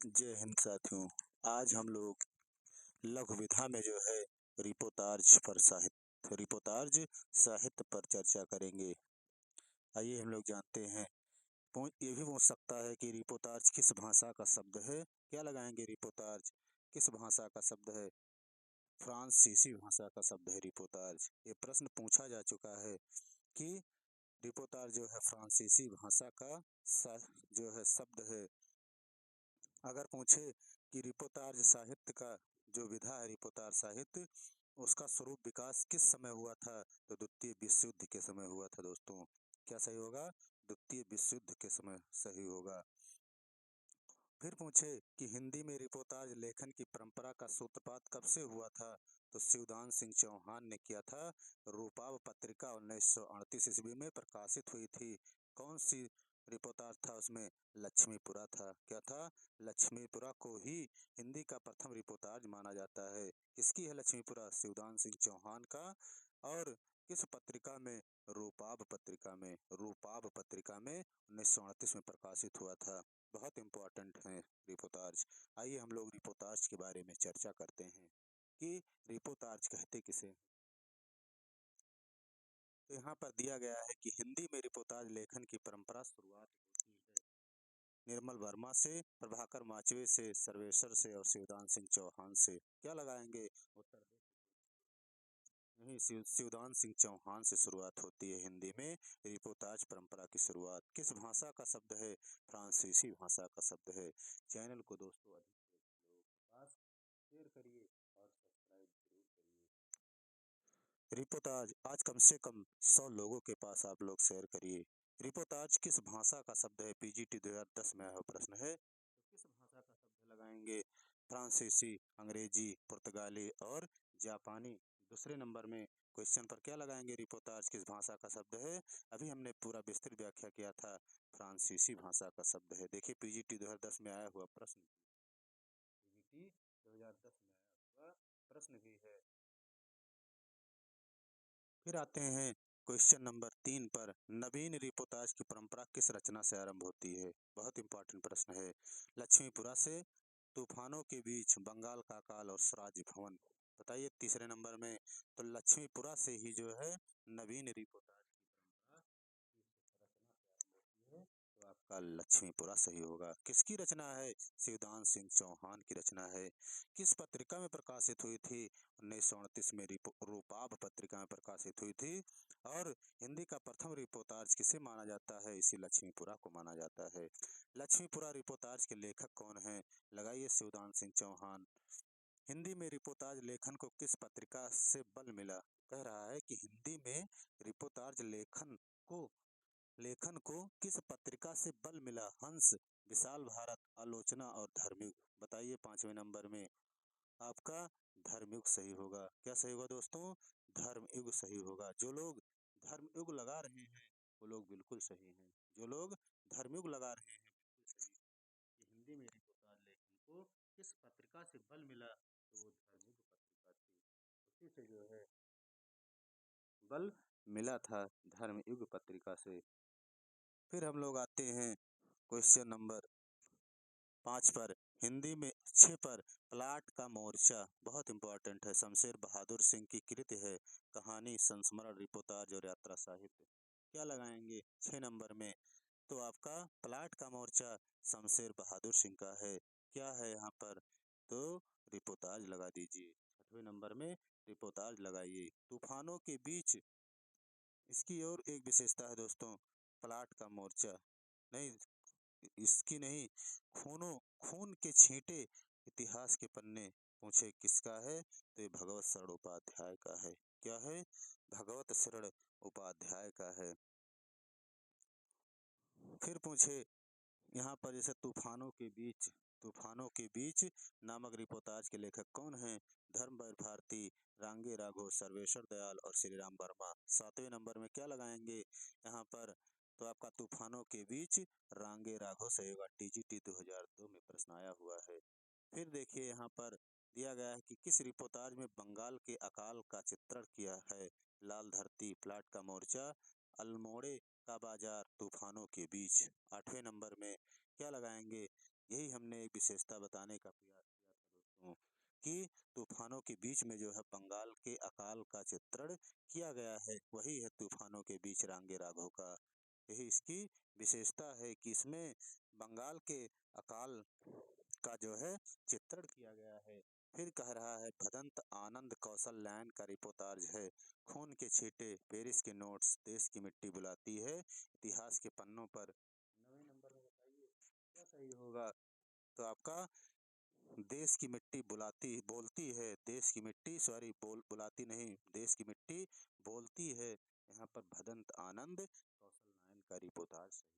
जय हिंद साथियों। आज हम लोग लघु विधा में जो है रिपोर्ताज साहित्य पर चर्चा करेंगे। आइए हम लोग जानते हैं। ये भी पूछ सकता है कि रिपोर्ताज किस भाषा का शब्द है। क्या लगाएंगे? रिपोर्ताज किस भाषा का शब्द है? फ्रांसीसी भाषा का शब्द है रिपोर्ताज। ये प्रश्न पूछा जा चुका है कि रिपोर्ताज जो है फ्रांसीसी भाषा का जो है शब्द है। अगर पूछे कि रिपोर्ताज साहित्य का जो विधा है रिपोर्ताज साहित्य, उसका स्वरूप विकास किस समय हुआ था, तो द्वितीय विश्व युद्ध के समय हुआ था दोस्तों। क्या सही होगा? द्वितीय विश्व युद्ध के समय सही होगा। फिर पूछे कि हिंदी में रिपोर्ताज लेखन की परंपरा का सूत्रपात कब से हुआ था, तो शिवदान सिंह चौहान ने किया था। रूपाव पत्रिका 1938 ईस्वी में प्रकाशित हुई थी। कौन सी रिपोर्ताज था उसमें? लक्ष्मीपुरा था। क्या था? लक्ष्मीपुरा को ही हिंदी का प्रथम रिपोर्ताज माना जाता है। किसकी है लक्ष्मीपुरा? शिवदान सिंह चौहान का। और किस पत्रिका में? रूपाव पत्रिका में। रूपाव पत्रिका में 1938 में प्रकाशित हुआ था। बहुत इम्पोर्टेंट है रिपोर्ताज। आइए हम लोग रिपोर्ताज के बारे में चर्चा करते हैं कि रिपोर्ताज कहते किसे। तो यहाँ पर दिया गया है कि हिंदी में रिपोर्ताज लेखन की परंपरा शुरुआत होती है निर्मल वर्मा से, प्रभाकर माचवे से, सर्वेश्वर से और शिवदान सिंह चौहान से। क्या लगाएंगे? उत्तर यही शिवदान सिंह चौहान से शुरुआत होती है हिंदी में रिपोर्ताज परंपरा की शुरुआत। किस भाषा का शब्द है? फ्रांसीसी भाषा का शब्द है। चैनल को दोस्तों अधिक से अधिक लोगों के पास शेयर करिए और सब्सक्राइब जरूर करिए। रिपोर्ताज आज कम से कम 100 लोगों के पास आप लोग शेयर करिए। रिपोर्ताज किस भाषा का शब्द है? पीजीटी 2010 में आया प्रश्न है, तो किस भाषा का शब्द लगाएंगे? फ्रांसीसी, अंग्रेजी, पुर्तगाली और जापानी। दूसरे नंबर में क्वेश्चन पर क्या लगाएंगे? रिपोर्ताज किस भाषा का शब्द है? अभी हमने पूरा विस्तृत व्याख्या किया था, फ्रांसीसी भाषा का शब्द है। देखिए पीजीटी 2010 में आया हुआ प्रश्न, पीजीटी 2010 में आया हुआ प्रश्न भी है। फिर आते हैं क्वेश्चन नंबर 3 पर। नवीन रिपोर्ताज की परंपरा किस रचना से आरंभ होती है? बहुत इंपॉर्टेंट प्रश्न है। लक्ष्मीपुरा से, तूफानों के बीच, बंगाल का अकाल और स्वराज भवन। बताइए तीसरे नंबर में। तो लक्ष्मीपुरा से ही जो है नवीन रिपोर्ताज की परंपरा की रचना से आरंभ होती है, तो आपका लक्ष्मीपुरा सही होगा। किसकी रचना है? शिवदान सिंह चौहान की रचना है। किस पत्रिका में प्रकाशित हुई थी? 1938 में रूपाव पत्रिका में प्रकाशित हुई थी। और हिंदी का प्रथम रिपोर्ताज किसे माना जाता है? इसी लक्ष्मीपुरा को माना जाता है। लक्ष्मीपुरा रिपोर्ताज के लेखक कौन हैं? लगाइए शिवदान सिंह चौहान। हिंदी में रिपोर्ताज लेखन को किस पत्रिका से बल मिला? कह रहा है कि हिंदी में रिपोर्ताज लेखन को किस पत्रिका से बल मिला? हंस, विशाल भारत, आलोचना और धर्मयुग। बताइए 5वें नंबर में। आपका धर्मयुग सही होगा। क्या सही होगा दोस्तों? धर्मयुग सही होगा। जो लोग धर्मयुग लगा रहे हैं वो लोग बिल्कुल सही हैं। जो लोग धर्मयुग लगा रहे हैं बिल्कुल सही। कि हिंदी में रिपोर्ताज लेखन को किस पत्रिका से बल मिला, तो वो धर्मयुग पत्रिका थी, उसी से जो है बल मिला था, धर्मयुग पत्रिका से। फिर हम लोग आते हैं क्वेश्चन नंबर 5 पर। हिंदी में 6 पर प्लाट का मोर्चा बहुत इंपॉर्टेंट है, शमशेर बहादुर सिंह की कृति है। कहानी, संस्मरण, रिपोर्ताज और यात्रा साहित्य। क्या लगाएंगे 6 नंबर में? तो आपका प्लाट का मोर्चा शमशेर बहादुर सिंह का है। क्या है यहाँ पर? तो रिपोर्ताज लगा दीजिए। 6वें नंबर में रिपोर्ताज लगाइए। तूफानों के बीच, इसकी और एक विशेषता है दोस्तों, प्लाट का मोर्चा नहीं, इसकी नहीं, खून के छींटे, इतिहास के पन्ने। पूछे किसका है? तो ये भगवत शरण उपाध्याय का है। क्या है? भगवत शरण उपाध्याय का है। फिर पूछे यहाँ पर जैसे तूफानों के बीच नामक रिपोर्ताज के लेखक कौन हैं? धर्मवीर भारती, रांगे राघव, सर्वेश्वर दयाल और श्री राम वर्मा। 7वें नंबर में क्या लगाएंगे यहाँ पर? तो आपका तूफानों के बीच रांगे राघव सही होगा। टीजीटी 2002 में प्रश्न आया हुआ है। फिर देखिए यहाँ पर दिया गया है कि किस रिपोर्ताज में बंगाल के अकाल का चित्रण किया है? लाल धरती, प्लाट का मोर्चा, अल्मोड़े का बाजार, तूफानों के बीच। 8वें नंबर में क्या लगाएंगे? यही हमने एक विशेषता बताने का प्रयास किया था दोस्तों कि तूफानों के बीच में जो है बंगाल के अकाल का चित्रण किया गया है, वही है तूफानों के बीच रांगे राघव का। यही इसकी विशेषता है कि इसमें बंगाल के अकाल का जो है चित्रण किया गया है। फिर कह रहा है भदंत आनंद कौशल लैन का रिपोर्टाज है, खून के छींटे पेरिस के नोट्स देश की मिट्टी बुलाती है इतिहास के पन्नों पर। 9वें नंबर में बताइए क्या सही होगा। तो आपका देश की मिट्टी बुलाती बोलती है, देश की मिट्टी सॉरी बुलाती नहीं, देश की मिट्टी बोलती है। यहाँ पर भदंत आनंद कौशल नायन का रिपोर्टाज सही है।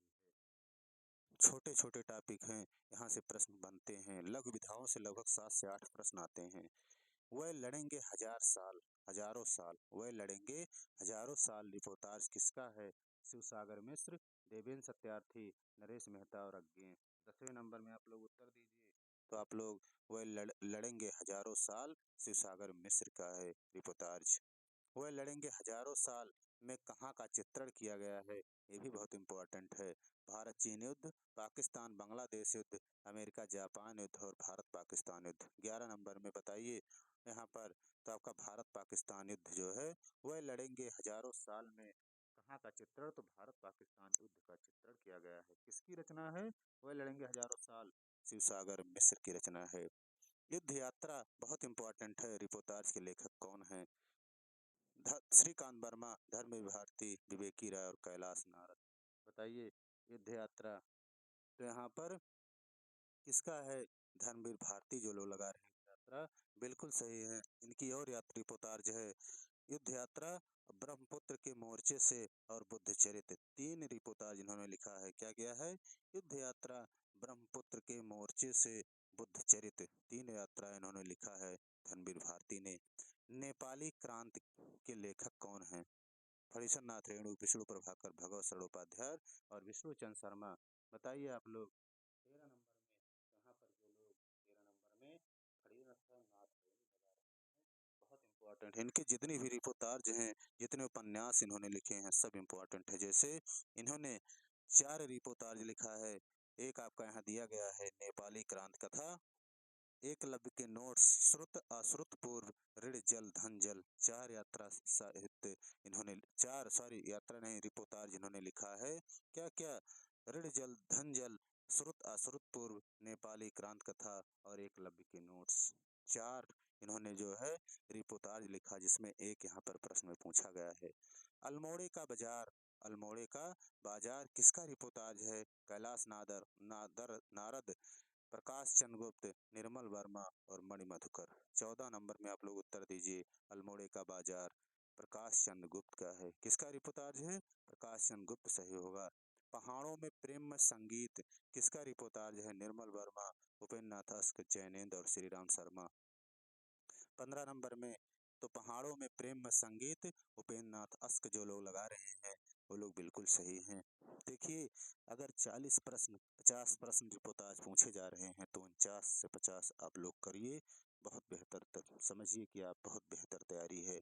छोटे छोटे टॉपिक हैं, यहाँ से प्रश्न बनते हैं, लघु विधाओं से लगभग 7 से 8 प्रश्न आते हैं। वह लड़ेंगे हजार साल, हजारों साल, वह लड़ेंगे हजारों साल रिपोर्टाज किसका है। शिवसागर मिश्र, देवेंद्र सत्यार्थी, नरेश मेहता और अज्ञे। 10वें नंबर में आप लोग उत्तर दीजिए। तो आप लोग वह लड़ेंगे हजारों साल शिवसागर मिश्र का है रिपोर्टाज। वह लड़ेंगे हजारों साल में कहाँ का चित्रण किया गया है, ये भी बहुत इंपॉर्टेंट है। भारत चीन युद्ध, पाकिस्तान बांग्लादेश युद्ध, अमेरिका जापान युद्ध और भारत पाकिस्तान युद्ध। 11 नंबर में बताइए यहाँ पर। तो आपका भारत पाकिस्तान युद्ध जो है वह लड़ेंगे हजारों साल में कहाँ का चित्रण, तो भारत पाकिस्तान युद्ध का चित्रण किया गया है। किसकी रचना है, वह लड़ेंगे हजारों साल, शिवसागर मिश्र की रचना है। युद्ध यात्रा बहुत इंपॉर्टेंट है, रिपोर्टाज के लेखक कौन है। श्रीकांत वर्मा, धर्मवीर भारती, विवेकी राय और कैलाश नारद। बताइए युद्ध यात्रा। तो यहाँ पर किसका है, धर्मवीर भारती जो लोग लगा रहे हैं युद्ध यात्रा, बिल्कुल सही है। इनकी और यात्री पोतार्ज है युद्ध यात्रा, ब्रह्मपुत्र के मोर्चे से और बुद्ध चरित्र। 3 रिपोर्टाज इन्होंने लिखा है। क्या किया है, युद्ध यात्रा, ब्रह्मपुत्र के मोर्चे से, बुद्ध चरित्र, 3 यात्रा इन्होंने लिखा है धर्मवीर भारती ने। नेपाली क्रांति के लेखक कौन हैं, फणीश्वर नाथ रेणु, विष्णु प्रभाकर, भगवत सरल उपाध्याय और विष्णु चंद्र शर्मा। बताइए आप लोग। 13 नंबर में यहाँ पर जो लोग 13 नंबर में फणीश्वर नाथ रेणु लगा रहे हैं, बहुत इंपॉर्टेंट है। इनके जितनी भी रिपोर्टाज हैं, जितने उपन्यास इन्होंने लिखे हैं, सब इंपॉर्टेंट है। जैसे इन्होंने 4 रिपोर्टाज लिखा है। एक आपका यहाँ दिया गया है नेपाली क्रांति कथा, एकलव्य के नोट्स, श्रुत अश्रुत पूर्व, ऋण जल धन जल। 4 यात्रा साहित्य इन्होंने 4 सॉरी यात्रा नहीं रिपोर्टाज इन्होंने लिखा है। क्या क्या, ऋण जल धन जल, श्रुत अश्रुत पूर्व, नेपाली क्रांति कथा और एकलव्य के नोट्स। 4 इन्होंने जो है रिपोर्टाज लिखा, जिसमें एक यहाँ पर प्रश्न में पूछा गया है। अल्मोड़े का बाजार, अल्मोड़े का बाजार किसका रिपोर्टाज है, कैलाश नारद, प्रकाश चंद्र गुप्त, निर्मल वर्मा और मणि मधुकर। 14 नंबर में आप लोग उत्तर दीजिए। अल्मोड़े का बाजार प्रकाश चंद्र गुप्त का है। किसका रिपोर्टाज है, प्रकाश चंद्र गुप्त सही होगा। पहाड़ों में प्रेम संगीत किसका रिपोर्टाज है, निर्मल वर्मा, उपेंद्र नाथ अस्क, जैनेन्द्र और श्री राम शर्मा। 15 नंबर में, तो पहाड़ों में प्रेम में संगीत उपेंद्र नाथ अस्क जो लोग लगा रहे हैं, वो लोग बिल्कुल सही हैं। देखिए अगर 40 प्रश्न 50 प्रश्न रिपोर्टाज पूछे जा रहे हैं, तो 49 से 50 आप लोग करिए, बहुत बेहतर तक समझिए कि आप बहुत बेहतर तैयारी है।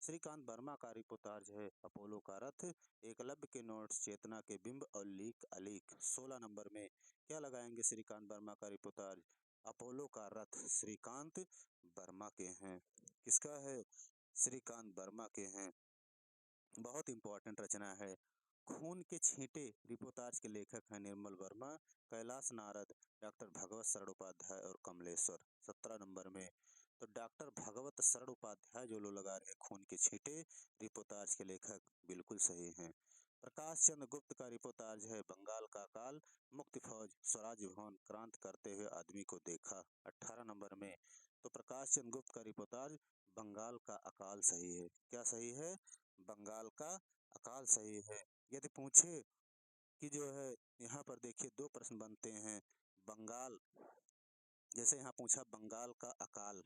श्रीकांत वर्मा का रिपोर्टाज है अपोलो का रथ, एकलव्य के नोट्स, चेतना के बिंब और लीक अलीक। 16 नंबर में क्या लगाएंगे, श्रीकांत वर्मा का रिपोर्टाज अपोलो का रथ, श्रीकांत वर्मा के हैं। किसका है, श्रीकांत वर्मा के हैं। बहुत इंपॉर्टेंट रचना है। खून के छींटे रिपोर्टाज के लेखक हैं निर्मल वर्मा, कैलाश नारद, डॉक्टर भगवत शरण उपाध्याय और कमलेश्वर। 17 नंबर में, तो डॉक्टर भगवत शरण उपाध्याय जो लोग लगा रहे हैं खून के छींटे रिपोर्टाज के लेखक, बिल्कुल सही हैं। प्रकाश चंद्र गुप्त का रिपोर्टाज है बंगाल का अकाल, मुक्ति फौज, स्वराज भवन, क्रांति करते हुए आदमी को देखा। 18 नंबर में, तो प्रकाश चंद्र गुप्त का रिपोर्टाज बंगाल का अकाल सही है। क्या सही है, बंगाल का अकाल सही है। यदि पूछे कि जो है यहाँ पर देखिए 2 प्रश्न बनते हैं, बंगाल, जैसे यहाँ पूछा बंगाल का अकाल,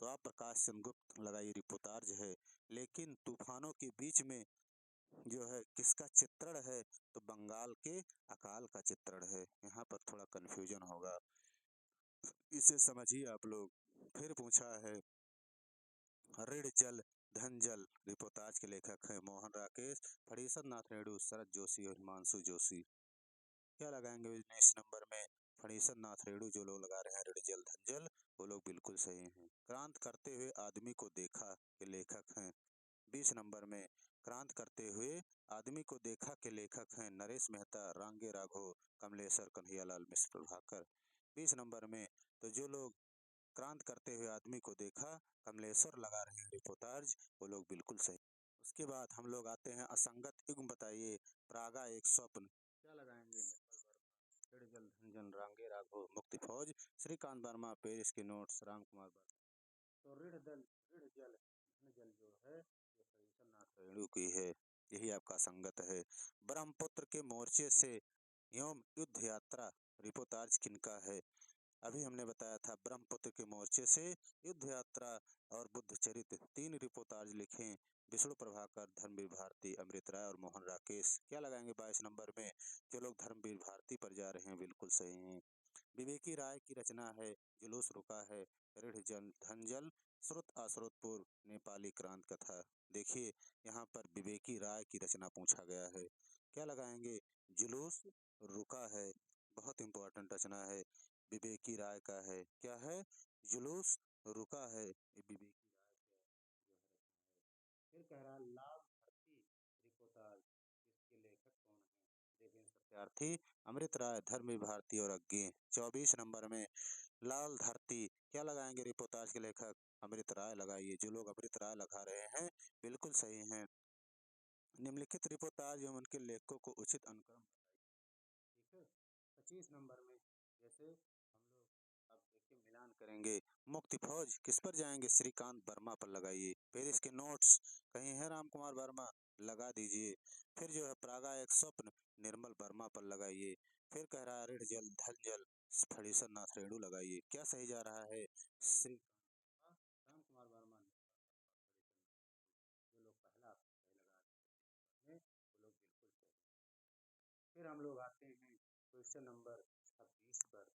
तो आप प्रकाश चंद्र गुप्त लगाइए रिपोर्टाज है। लेकिन तूफानों के बीच में जो है किसका चित्रण है, तो बंगाल के अकाल का चित्रण है। यहाँ पर थोड़ा कंफ्यूजन होगा, इसे समझिए आप लोग। फिर पूछा है ऋण जल धन जल, रिपोर्टाज के लेखक हैं मोहन राकेश, फणीश्वर नाथ रेणु, शरद जोशी और हिमांशु जोशी। क्या लगाएंगे 19 नंबर में, फणीसन नाथ रेणु जो लोग लगा रहे हैं ऋण जल धन जल, वो लोग बिल्कुल सही हैं। क्रांत करते हुए आदमी को देखा के लेखक हैं। 20 नंबर में क्रांत करते हुए आदमी को देखा के लेखक हैं नरेश मेहता, रांगे राघव, कमलेश्वर, कन्हैयालाल मिश्र, प्रभाकर। 20 नंबर में तो जो लोग क्रांत करते हुए आदमी को देखा कमलेश्वर लगा रहे हैं रिपोर्टाज, वो लोग बिल्कुल सही। उसके बाद हम लोग आते हैं असंगत युग्म बताइए। प्रागा एक स्वप्न, क्या लगाएंगे? निर्मल वर्मा, ऋण जल धन जल, रांगे राघव, मुक्ति फौज, श्रीकांत वर्मा, पेरिस के नोट्स, राम कुमार वर्मा। तो ऋण जल धन जल जो है ये फणीसन नाथ रेणु की है, यही आपका संगत है। ब्रह्मपुत्र के मोर्चे से एवं युद्ध यात्रा रिपोर्टाज किनका है? अभी हमने बताया था ब्रह्मपुत्र के मोर्चे से युद्ध यात्रा और बुद्ध चरित्र, 3 रिपोर्टाज लिखें। विष्णु प्रभाकर, धर्मवीर भारती, अमृत राय और मोहन राकेश। क्या लगाएंगे 22 नंबर में? जो लोग धर्मवीर भारती पर जा रहे हैं बिल्कुल सही हैं। विवेकी राय की रचना है जुलूस रुका है, ऋण जल धन जल, श्रुत अश्रुतपुर, नेपाली क्रांत कथा। देखिए यहाँ पर विवेकी राय की रचना पूछा गया है, क्या लगाएंगे? जुलूस रुका है, बहुत इंपॉर्टेंट रचना है, विवेकी राय का है। क्या है? जुलूस रुका है, ये विवेकी राय का जो है रचना है। फिर कह रहा लाल धरती रिपोर्टाज, इसके लेखक कौन है? देवेंद्र सत्यार्थी, अमृत राय, धर्मवीर भारती और अज्ञे। 24 नंबर में लाल धरती, क्या लगाएंगे रिपोर्टाज के लेखक? अमृत राय लगाइए, जो लोग अमृत राय लगा रहे हैं बिल्कुल सही हैं। निम्नलिखित रिपोर्टाज एवं उनके लेखकों को उचित अनुक्रम बताइए। ठीक है। 25 नंबर में जैसे हम लोग अब देखिए मिलान करेंगे। मुक्ति फौज किस पर जाएंगे? श्रीकांत वर्मा पर लगाइए। पेरिस के नोट्स कहीं है राम कुमार वर्मा, लगा दीजिए। फिर जो है प्रागा एक स्वप्न, निर्मल वर्मा पर लगाइए। फिर कह रहा है ऋण जल धन जल, फणीसन नाथ रेणु लगाइए। क्या सही जा रहा है? श्रीकांत, राम कुमार वर्मा, जो लोग पहला सही लगा रहे हैं वो लोग बिल्कुल सही। फिर हम लोग आते हैं क्वेश्चन नंबर 26 पर।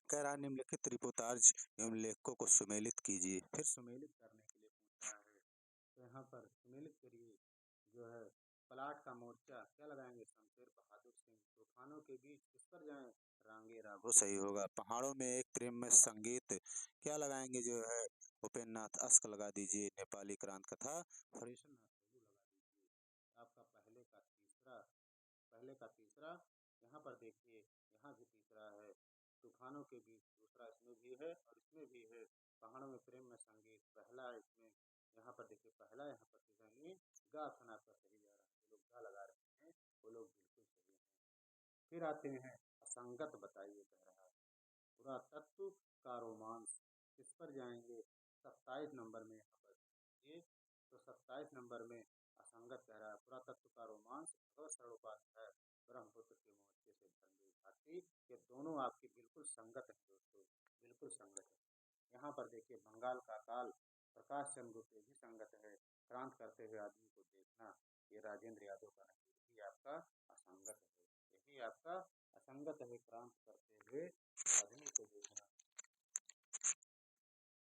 कह रहा निम्नलिखित रिपोर्टाज एवं लेखकों को सुमेलित कीजिए। फिर सुमेलित करने के लिए पूछ रहा है, तो यहाँ पर सुमेलित करिए। जो है पलाट का मोर्चा, क्या लगाएंगे? शमशेर बहादुर सिंह। तूफानों के बीच किस पर जाएं? रांगे राघव सही होगा। पहाड़ों में एक प्रेम में संगीत, क्या लगाएंगे? जो है उपेन्द्र नाथ अश्क लगा दीजिए। नेपाली क्रांत कथा, फणीसन नाथ रेणु लगा दीजिए। आपका पहले का तीसरा यहाँ पर देखिए, यहाँ भी तीसरा है। तूफानों के बीच दूसरा इसमें भी है और इसमें भी है। पहाड़ों में प्रेम में संगीत पहला है इसमें। यहाँ पर देखिए पहला, यहाँ पर तीसरा नहीं, गा ऑप्शन आपका सही जा रहा है। जो लोग गा लगा रहे हैं वो लोग बिल्कुल सही हैं। फिर आते हैं असंगत बताइए, कह रहा है पुरातत्व का रोमांस, किस पर जाएंगे? 27 नंबर में यहाँ पर ये, तो 27 नंबर में असंगत कह रहा है पुरातत्व का रोमांस, भगवत शरण उपाध्याय, ब्रह्मपुत्र के मोर्चे से, धर्मवीर भारती। ये दोनों आपकी बिल्कुल संगत है दोस्तों, बिल्कुल संगत है। यहाँ पर देखिए बंगाल का काल, प्रकाश चंद्र गुप्त भी संगत है। क्रांत करते हुए आदमी को देखना, ये राजेंद्र यादव का नहीं, यही आपका असंगत है, यही आपका असंगत है। क्रांत करते हुए आदमी को देखना,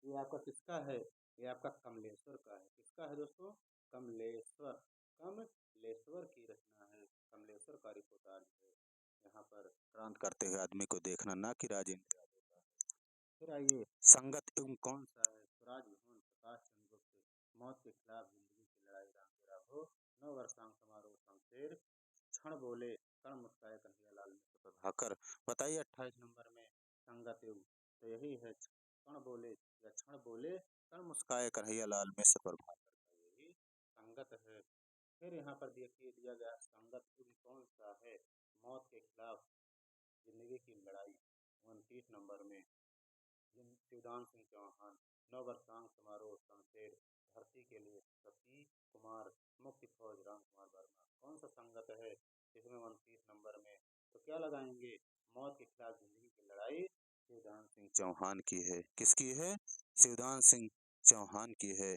ये आपका किसका है? ये आपका कमलेश्वर का है। किसका है दोस्तों? कमलेश्वर की रचना है, कमलेश्वर का रिपोर्टाज है। यहाँ पर क्रांत करते हुए आदमी को देखना, ना कि राजेंद्र यादव का है। फिर आइए संगत युग्म कौन सा है? स्वराज भवन, प्रकाश चंद्र गुप्त, मौत के खिलाफ जिंदगी की लड़ाई, रांगे राघव, 9 वर्षांक समारोह, शमशेर, क्षण बोले कण मुस्काए, कन्हैयालाल मिश्र, प्रभाकर। बताइए 28 नंबर में संगत युग्म, तो यही है कण बोले या क्षण बोले कण मुस्काए, कन्हैयालाल मिश्र, प्रभाकर का यही संगत है। फिर यहाँ पर देखिए दिया गया संगत युग्म कौन सा है? मौत के खिलाफ जिंदगी की लड़ाई, 29 नंबर में शिवदान सिंह चौहान, 9 वर्षांक समारोह, शमशेर, धरती के लिए, सती कुमार, मुक्ति फौज, राम कुमार वर्मा। कौन सा संगत है इसमें? 29 नंबर में तो क्या लगाएंगे? मौत के खिलाफ जिंदगी की लड़ाई शिवदान सिंह चौहान की है। किसकी है? शिवदान सिंह चौहान की है।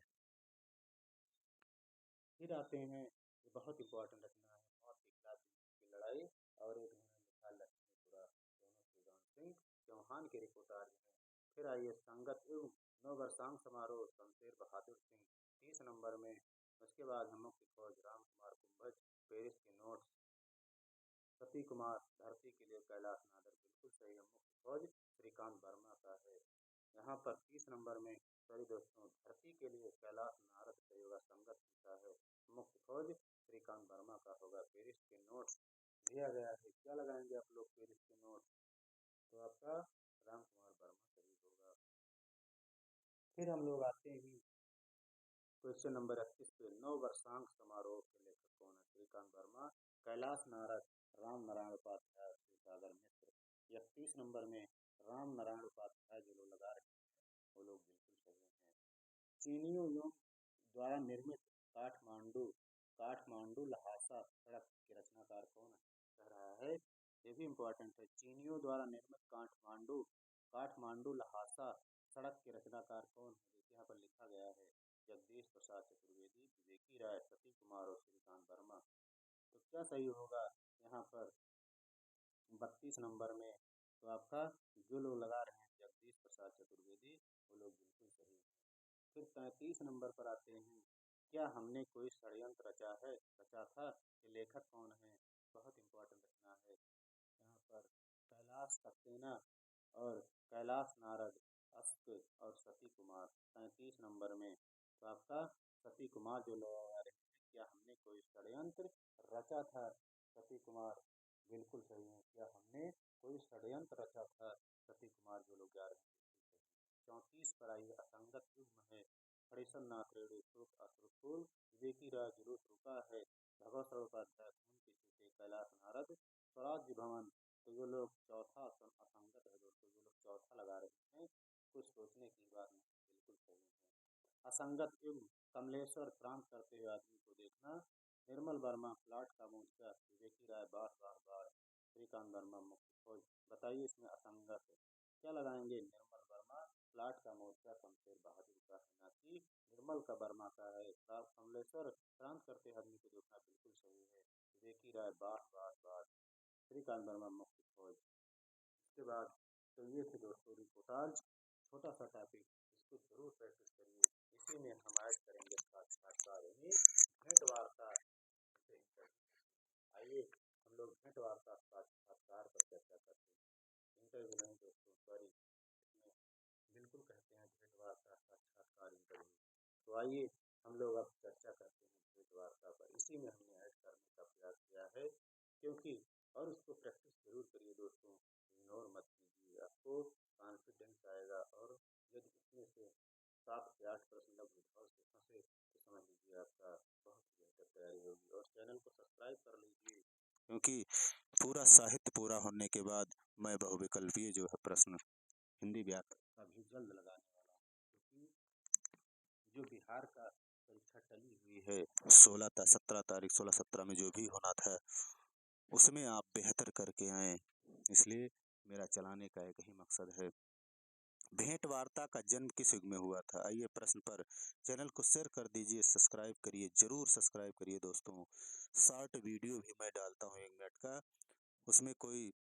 फिर आते हैं, ये बहुत इंपॉर्टेंट रचना है, मौत के खिलाफ जिंदगी की लड़ाई, और एक उन्होंने लिखा लक्ष्मीपुरा, दोनों शिवदान सिंह चौहान के रिपोर्टाज हैं। फिर आइए संगत युग्म 9 वर्षांक समारोह, शमशेर बहादुर सिंह, 30 नंबर में। उसके बाद हम मुक्ति फौज, राम कुमार कुंभज, पेरिस के नोट्स, सती कुमार, धरती के लिए, कैलाश नादर। बिल्कुल सही है। मुख्य खोज श्रीकांत वर्मा का है। यहाँ पर 30 नंबर में सॉरी दोस्तों, धरती के लिए कैलाश नारद प्रयोगा संगत लिखा है। मुख्य खोज श्रीकांत वर्मा का होगा। पेरिस के नोट्स दिया गया है, क्या लगाएंगे आप लोग पेरिस के नोट्स? तो आपका राम कुमार वर्मा सही होगा। फिर हम लोग आते हैं क्वेश्चन नंबर 31 पे। नव वर्षांक समारोह के लेखक कौन है? श्रीकांत वर्मा, कैलाश नारद, राम नारायण उपाध्याय, शिव सागर मिश्र। 31 नंबर में राम नारायण उपाध्याय जो लोग लगा रहे हैं वो लोग बिल्कुल सही हैं। चीनियों द्वारा निर्मित काठमांडू काठमांडू लहासा सड़क के रचनाकार कौन कह रहा है? ये भी इम्पोर्टेंट है। चीनियों द्वारा निर्मित काठमांडू काठमांडू लहासा सड़क के रचनाकार कौन है? देखिए यहाँ पर लिखा गया है जगदीश प्रसाद चतुर्वेदी, विवेकी राय, सतीश कुमार और श्रीकांत वर्मा। तो क्या सही होगा यहाँ पर 32 नंबर में? तो आपका जो लोग लगा रहे हैं जगदीश प्रसाद चतुर्वेदी वो लोग बिल्कुल सही है। फिर 33 नंबर पर आते हैं। क्या हमने कोई षड्यंत्र रचा था? ये लेखक कौन है? बहुत इंपॉर्टेंट रचना है। यहाँ पर कैलाश सक्सेना और कैलाश नारद, अस्क और सती कुमार 33 नंबर में। तो आपका सती कुमार जो लोग आ रहे हैं, क्या हमने कोई षड्यंत्र रचा था? सती कुमार बिल्कुल सही है। क्या हमने कोई षड्यंत्र रचा था? सती कुमार जो लोग जा रहे हैं बिल्कुल सही है। 34 पर आइए। असंगत युग्म है। हरिशन नाथ रेणु श्रुत अश्रुकुल, विवेकी राय जुलूस रुका है, भगवत सर्वोपाध्याय खून के छूटे, कैलाश नारद स्वराज्य भवन। तो जो लोग चौथा असंगत है दोस्तों, जो लोग चौथा लगा रहे हैं कुछ सोचने की बात नहीं, बिल्कुल सही है। असंगत युग्म कमलेश्वर क्रांत करते हुए आदमी को देखना, निर्मल वर्मा प्लाट का मोर्चा, विवेकी राय बाढ़ बाढ़ बाढ़, श्रीकांत वर्मा मुख्य खोज। बताइए इसमें असंगत क्या लगाएंगे? निर्मल वर्मा प्लाट का मोर्चा शमशेर बहादुर का है, ना कि निर्मल का वर्मा का है। कमलेश्वर क्रांत करते आदमी को देखना बिल्कुल सही है। विवेकी राय बाढ़ बाढ़ बाढ़, श्रीकांत वर्मा मुख्य खोज। इसके बाद तो ये थे दोस्तों रिपोर्टाज, छोटा सा टॉपिक, इसको जरूर प्रैक्टिस करिए। इसी में हम ऐड करेंगे साक्षात्कार यानी भेंट वार्ता। आइए हम लोग भेंट वार्ता साक्षात्कार पर चर्चा करते हैं। इंटरव्यू नहीं दोस्तों, सॉरी, इसमें बिल्कुल कहते हैं भेंट वार्ता साक्षात्कार इंटरव्यू। तो आइए हम लोग अब चर्चा करते हैं भेंट वार्ता पर। इसी में हमने ऐड करने का प्रयास किया है, क्योंकि और उसको प्रैक्टिस जरूर करिए दोस्तों, इग्नोर मत कीजिए, आपको कॉन्फिडेंस आएगा। और यदि इसमें से 7 से 8 प्रश्न लगभग से फंसे तो समझ लीजिए आपका बहुत ही बेहतर तैयारी होगी। और चैनल को सब्सक्राइब कर लीजिए, क्योंकि पूरा साहित्य पूरा होने के बाद मैं बहुविकल्पीय जो है प्रश्न हिंदी व्याकरण का भी जल्द लगाने वाला हूँ, क्योंकि जो बिहार का परीक्षा टली हुई है 17 तारीख 16-17 में जो भी होना था उसमें आप बेहतर करके आए, इसलिए मेरा चलाने का एक ही मकसद है। भेंट वार्ता का जन्म किस युग में हुआ था? आइए प्रश्न पर। चैनल को शेयर कर दीजिए, सब्सक्राइब करिए, जरूर सब्सक्राइब करिए दोस्तों। शॉर्ट वीडियो भी मैं डालता हूँ 1 मिनट का, उसमें कोई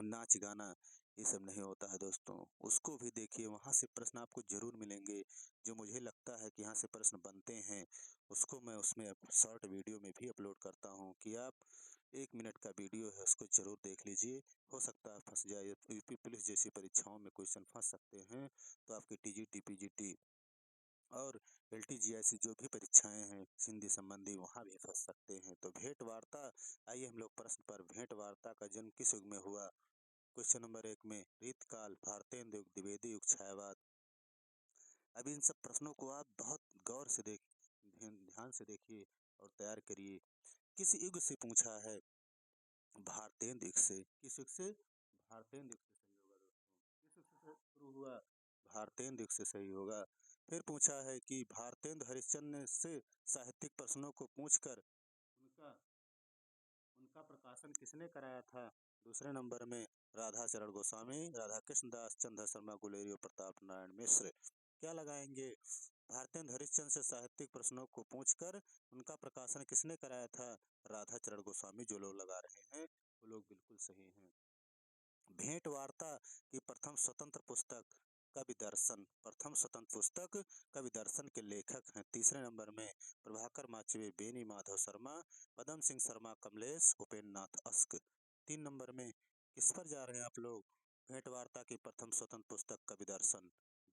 नाच गाना ये सब नहीं होता है दोस्तों, उसको भी देखिए, वहाँ से प्रश्न आपको जरूर मिलेंगे। जो मुझे लगता है कि यहाँ से प्रश्न बनते हैं उसको मैं उसमें शॉर्ट वीडियो में भी अपलोड करता हूँ, कि आप 1 मिनट का वीडियो है उसको जरूर देख लीजिए। हो सकता है फंस जाए, यूपी पुलिस जैसी परीक्षाओं में क्वेश्चन फंस सकते हैं, तो आपकी टीजीटी पीजीटी और एलटीजीआईसी जो भी परीक्षाएं हैं हिंदी संबंधी वहाँ भी फंस सकते हैं। तो भेंट वार्ता, आइए हम लोग प्रश्न पर। भेंट वार्ता का जन्म किस युग में हुआ? क्वेश्चन नंबर 1 में रीतकाल, भारतेंदु युग, द्विवेदी युग, छायावाद। अब इन सब प्रश्नों को आप बहुत गौर से ध्यान से देखिए और तैयार करिए। किस युग से पूछा है? भारतेंदु युग से। किस युग से? भारतेंदु युग से सही होगा दोस्तों। किस युग से शुरू हुआ? भारतेंदु युग से सही होगा। फिर पूछा है कि भारतेंदु हरिश्चंद्र से साहित्यिक प्रश्नों को पूछकर उनका उनका प्रकाशन किसने कराया था? दूसरे नंबर में राधाचरण गोस्वामी, राधा कृष्ण दास, चंद्र शर्मा गुलेरियो, प्रताप नारायण मिश्र। क्या लगाएंगे? भारतेंदु हरिश्चंद्र से साहित्यिक प्रश्नों को पूछकर उनका प्रकाशन किसने कराया था? राधाचरण गोस्वामी। जो लोग लगा रहे हैं वो लोग बिल्कुल सही हैं। भेंट वार्ता की प्रथम स्वतंत्र पुस्तक कवि दर्शन। प्रथम स्वतंत्र पुस्तक कवि दर्शन के लेखक हैं। तीसरे नंबर में प्रभाकर माचवे, बेनी माधव शर्मा, पदम सिंह शर्मा, कमलेश, उपेन्द्र नाथ अस्क। 3 नंबर में किस पर जा रहे हैं आप लोग? भेंट वार्ता की प्रथम स्वतंत्र पुस्तक कवि दर्शन,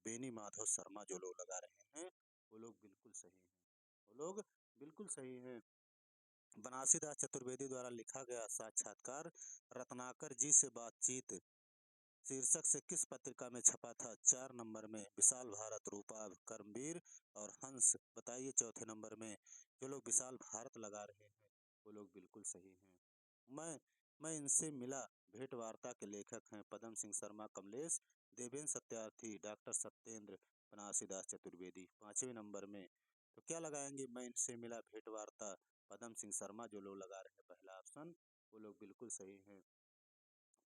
बेनी माधव शर्मा जो लोग लगा रहे हैं, वो लोग बिल्कुल सही हैं। वो लोग बिल्कुल सही हैं। बनारसीदास चतुर्वेदी द्वारा लिखा गया साक्षात्कार रत्नाकर जी से बातचीत शीर्षक से किस पत्रिका में छपा था? 4 नंबर में विशाल भारत, रूपा, कर्मवीर और हंस। बताइए चौथे नंबर में। जो लोग विशाल भारत लगा रहे हैं, वो लोग बिल्कुल सही हैं। मैं मैं इनसे मिला भेंट वार्ता के लेखक हैं पदम सिंह शर्मा, कमलेश, देवेंद्र सत्यार्थी, डॉक्टर सत्येंद्र, बनारसीदास चतुर्वेदी। 5वें नंबर में तो क्या लगाएंगे? मैं इनसे मिला भेंट वार्ता पदम सिंह शर्मा जो लोग लगा रहे हैं पहला ऑप्शन, वो लोग बिल्कुल सही हैं।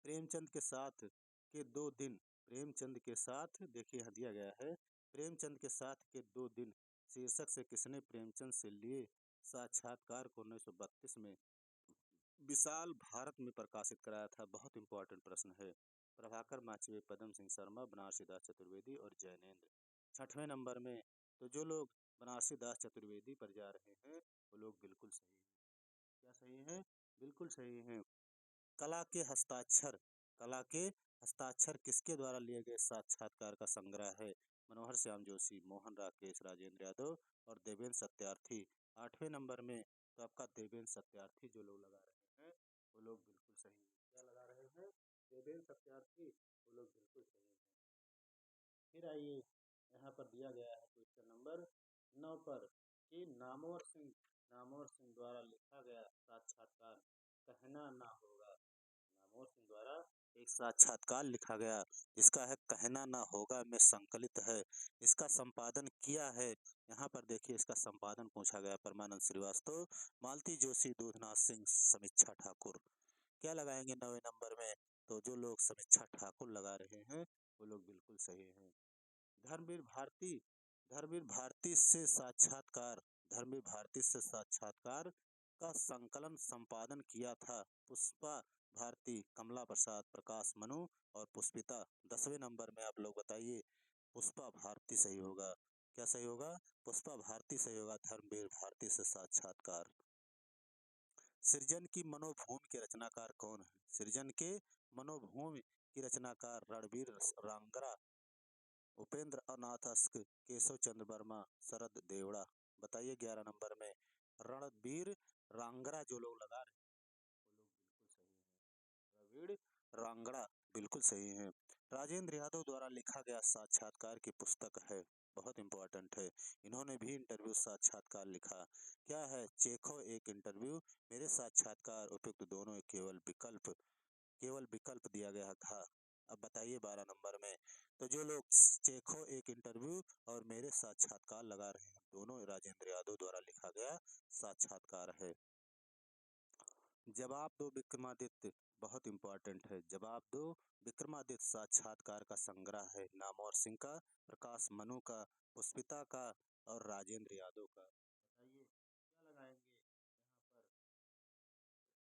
प्रेमचंद के साथ के 2 दिन, प्रेमचंद के साथ देखिए यहाँ दिया गया है, प्रेमचंद के साथ के 2 दिन शीर्षक से किसने प्रेमचंद से लिए साक्षात्कार को 1932 में विशाल भारत में प्रकाशित कराया था? बहुत इंपॉर्टेंट प्रश्न है। प्रभाकर माचवे, पदम सिंह शर्मा, बनारसीदास चतुर्वेदी और जैनेन्द्र। 6वें नंबर में तो जो लोग बनारसीदास चतुर्वेदी पर जा रहे हैं, वो लोग बिल्कुल सही हैं। क्या सही हैं? बिल्कुल सही हैं। कला के हस्ताक्षर, कला के हस्ताक्षर किसके द्वारा लिए गए साक्षात्कार का संग्रह है? मनोहर श्याम जोशी, मोहन राकेश, राजेंद्र यादव और देवेंद्र सत्यार्थी। 8वें नंबर में तो आपका देवेंद्र सत्यार्थी जो लोग लगा रहे हैं, वो लोग बिल्कुल सही हैं। क्या लगा रहे हैं? देवेंद्र सत्यार्थी, वो लोग बिल्कुल सही हैं। फिर आइए, यहाँ पर दिया गया है क्वेश्चन नंबर 9 पर कि नामवर सिंह द्वारा लिखा गया साक्षात्कार कहना ना होगा। नामवर सिंह द्वारा एक साक्षात्कार लिखा गया जिसका है कहना ना होगा में संकलित है। इसका संपादन किया है, यहाँ पर देखिए इसका संपादन पूछा गया, परमानंद श्रीवास्तव, मालती जोशी, दूधनाथ सिंह, समीक्षा ठाकुर। क्या लगाएंगे 9वें नंबर में? तो जो लोग समीक्षा ठाकुर लगा रहे हैं, वो लोग बिल्कुल सही हैं। धर्मवीर भारती, धर्मवीर भारती से साक्षात्कार, धर्मवीर भारती से साक्षात्कार का संकलन संपादन किया था पुष्पा भारती, कमला प्रसाद, प्रकाश मनु और पुष्पिता। 10वें नंबर में आप लोग बताइए। पुष्पा भारती सही होगा। क्या सही होगा? पुष्पा भारती सही होगा। धर्मवीर भारती से साक्षात्कार। सृजन की मनोभूमि के रचनाकार कौन है? सृजन के मनोभूमि की रचनाकार रणवीर रांगरा, उपेंद्र अनाथस्क, केशव चंद्र वर्मा, शरद देवड़ा। बताइए 11 नंबर में। रणवीर रांगड़ा जो लोग लगा रहे हैं, वो लोग बिल्कुल सही हैं। रणवीर रांगड़ा बिल्कुल सही हैं। राजेंद्र यादव द्वारा लिखा गया साक्षात्कार की पुस्तक है, बहुत इंपॉर्टेंट है। इन्होंने भी इंटरव्यू साक्षात्कार लिखा। क्या है? चेखो एक इंटरव्यू, मेरे साक्षात्कार, उपयुक्त दोनों केवल विकल्प दिया गया था। अब बताइए 12 नंबर में तो जो लोग चेखो एक इंटरव्यू और मेरे साक्षात्कार लगा रहे हैं, दोनों राजेंद्र यादव द्वारा लिखा गया साक्षात्कार है। जवाब दो विक्रमादित्य, बहुत इंपॉर्टेंट है। जवाब दो विक्रमादित्य साक्षात्कार का संग्रह है नामवर सिंह का, प्रकाश मनु का, पुष्पिता का और राजेंद्र यादव का। बताइए क्या लगाएंगे यहाँ पर?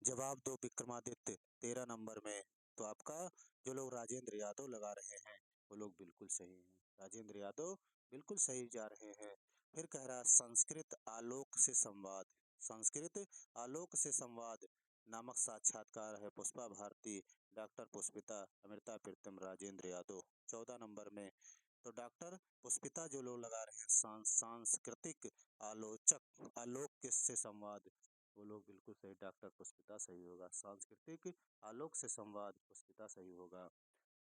जवाब दो विक्रमादित्य 13 नंबर में तो आपका जो लोग राजेंद्र यादव लगा रहे हैं, वो लोग बिल्कुल सही हैं। राजेंद्र यादव बिल्कुल सही जा रहे हैं। फिर कह रहा संस्कृत आलोक से संवाद, संस्कृत आलोक से संवाद नामक साक्षात्कार है पुष्पा भारती, डॉक्टर पुष्पिता, अमृता प्रीतम, राजेंद्र यादव। 14 नंबर में तो डॉक्टर पुष्पिता जो लोग लगा रहे हैं सांस्कृतिक आलोचक आलोक से संवाद, वो लोग बिल्कुल सही। डॉक्टर पुष्पिता सही होगा। सांस्कृतिक आलोक से संवाद, पुष्पिता सही होगा।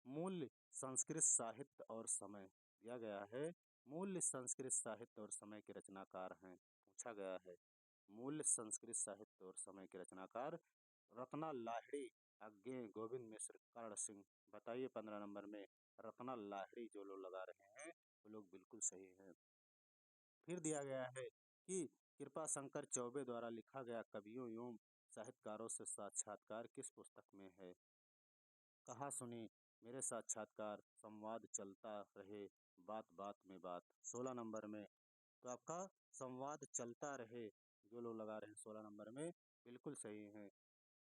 मूल्य संस्कृत साहित्य और समय दिया गया है। मूल्य संस्कृत साहित्य और समय के रचनाकार हैं, पूछा गया है। मूल्य संस्कृत साहित्य और समय के रचनाकार रत्ना लाहिड़ी, अज्ञे, गोविंद मिश्र, कर्ण सिंह। बताइए 15 नंबर में रत्ना लाहिड़ी जो लोग लगा रहे हैं, वो लोग बिल्कुल सही हैं। फिर दिया गया है कि कृपा शंकर चौबे द्वारा लिखा गया कवियों एवं साहित्यकारों से साक्षात्कार किस पुस्तक में है? कहा सुनी, मेरे साक्षात्कार, संवाद चलता रहे, बात बात में बात। 16 नंबर में तो आपका संवाद चलता रहे जो लोग लगा रहे हैं 16 नंबर में, बिल्कुल सही है।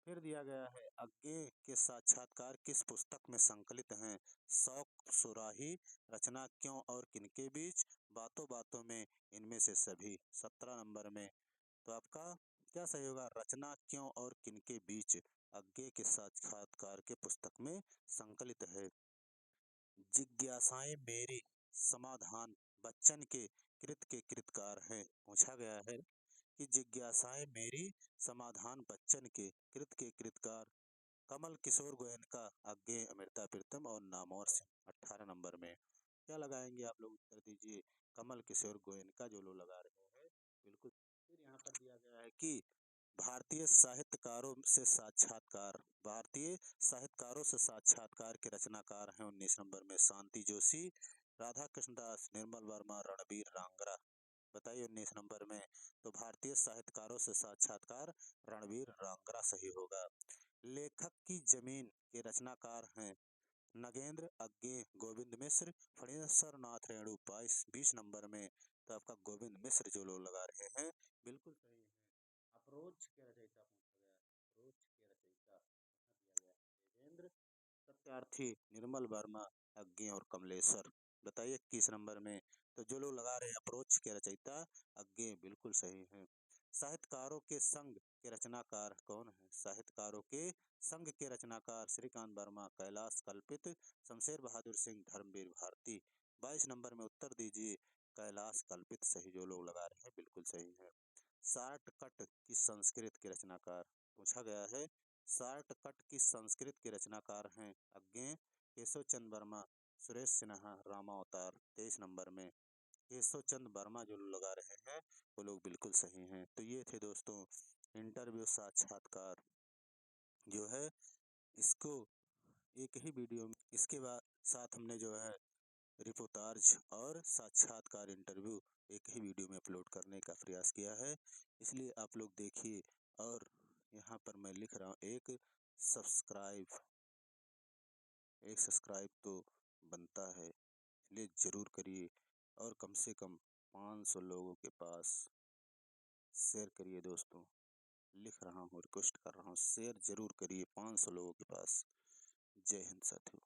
फिर दिया गया है अज्ञे के साक्षात्कार किस पुस्तक में संकलित हैं? शौक सुराही, रचना क्यों और किनके बीच, बातों बातों में, इनमें से सभी। 17 नंबर में तो आपका क्या सही होगा? रचना क्यों और किनके बीच। अज्ञे के साक्षात्कार के पुस्तक में संकलित है। जिज्ञासाएं मेरी समाधान बच्चन के कृतकार हैं। पूछा गया है कि जिज्ञासाएं मेरी समाधान बच्चन के कृतकार। कमल किशोर गोयनका, अज्ञे, अमृता प्रीतम और नामवर सिंह। 18 नंबर में क्या लगाएंगे आप लोग, उत्तर दीजिए। कमल किशोर गोयनका जो लोग लगा रहे हैं बिल्कुल। फिर यहाँ पर दिया गया है कि भारतीय साहित्यकारों से साक्षात्कार, भारतीय साहित्यकारों से साक्षात्कार के रचनाकार हैं 19 नंबर में शांति जोशी, राधा कृष्णदास, निर्मल वर्मा, रणबीर रांगरा। बताइए 19 नंबर में। तो भारतीय साहित्यकारों से साक्षात्कार रणबीर रांगरा सही होगा। लेखक की जमीन के रचनाकार हैं नगेंद्र, अज्ञे, गोविंद मिश्र, फणीश्वर नाथ रेणु। 20 नंबर में तो आपका गोविंद मिश्र जो लोग लगा रहे हैं बिल्कुल सही है। अप्रोच के रचयिता पूछा गया, अप्रोच के रचयिता यहाँ दिया गया देवेंद्र सत्यार्थी, निर्मल वर्मा, अज्ञे और कमलेश्वर। बताइए 21 नंबर में तो जो लोग लगा रहे हैं अप्रोच के रचयिता अज्ञे बिल्कुल सही है। साहित्यकारों के संघ के रचनाकार कौन है? साहित्यकारों के संघ के रचनाकार श्रीकांत वर्मा, कैलाश कल्पित, शमशेर बहादुर सिंह, धर्मवीर भारती। 22 नंबर में उत्तर दीजिए कैलाश कल्पित सही जो लोग लगा रहे हैं बिल्कुल सही है। शार्टकट की संस्कृत के रचनाकार पूछा गया है। शार्टकट की संस्कृत के रचनाकार हैं अज्ञे, केशव चंद्र वर्मा, सुरेश सिन्हा, रामावतार। 23 नंबर में केशव चंद्र वर्मा जो लोग लगा रहे हैं वो लोग बिल्कुल सही हैं। तो ये थे दोस्तों इंटरव्यू साक्षात्कार जो है, इसको एक ही वीडियो में, इसके बाद साथ हमने जो है रिपोर्टाज और साक्षात्कार इंटरव्यू एक ही वीडियो में अपलोड करने का प्रयास किया है, इसलिए आप लोग देखिए। और यहाँ पर मैं लिख रहा हूँ एक सब्सक्राइब तो बनता है, इसलिए ज़रूर करिए और कम से कम 500 लोगों के पास शेयर करिए दोस्तों। लिख रहा हूँ, रिक्वेस्ट कर रहा हूँ, शेयर जरूर करिए 500 लोगों के पास। जय हिंद साथियों।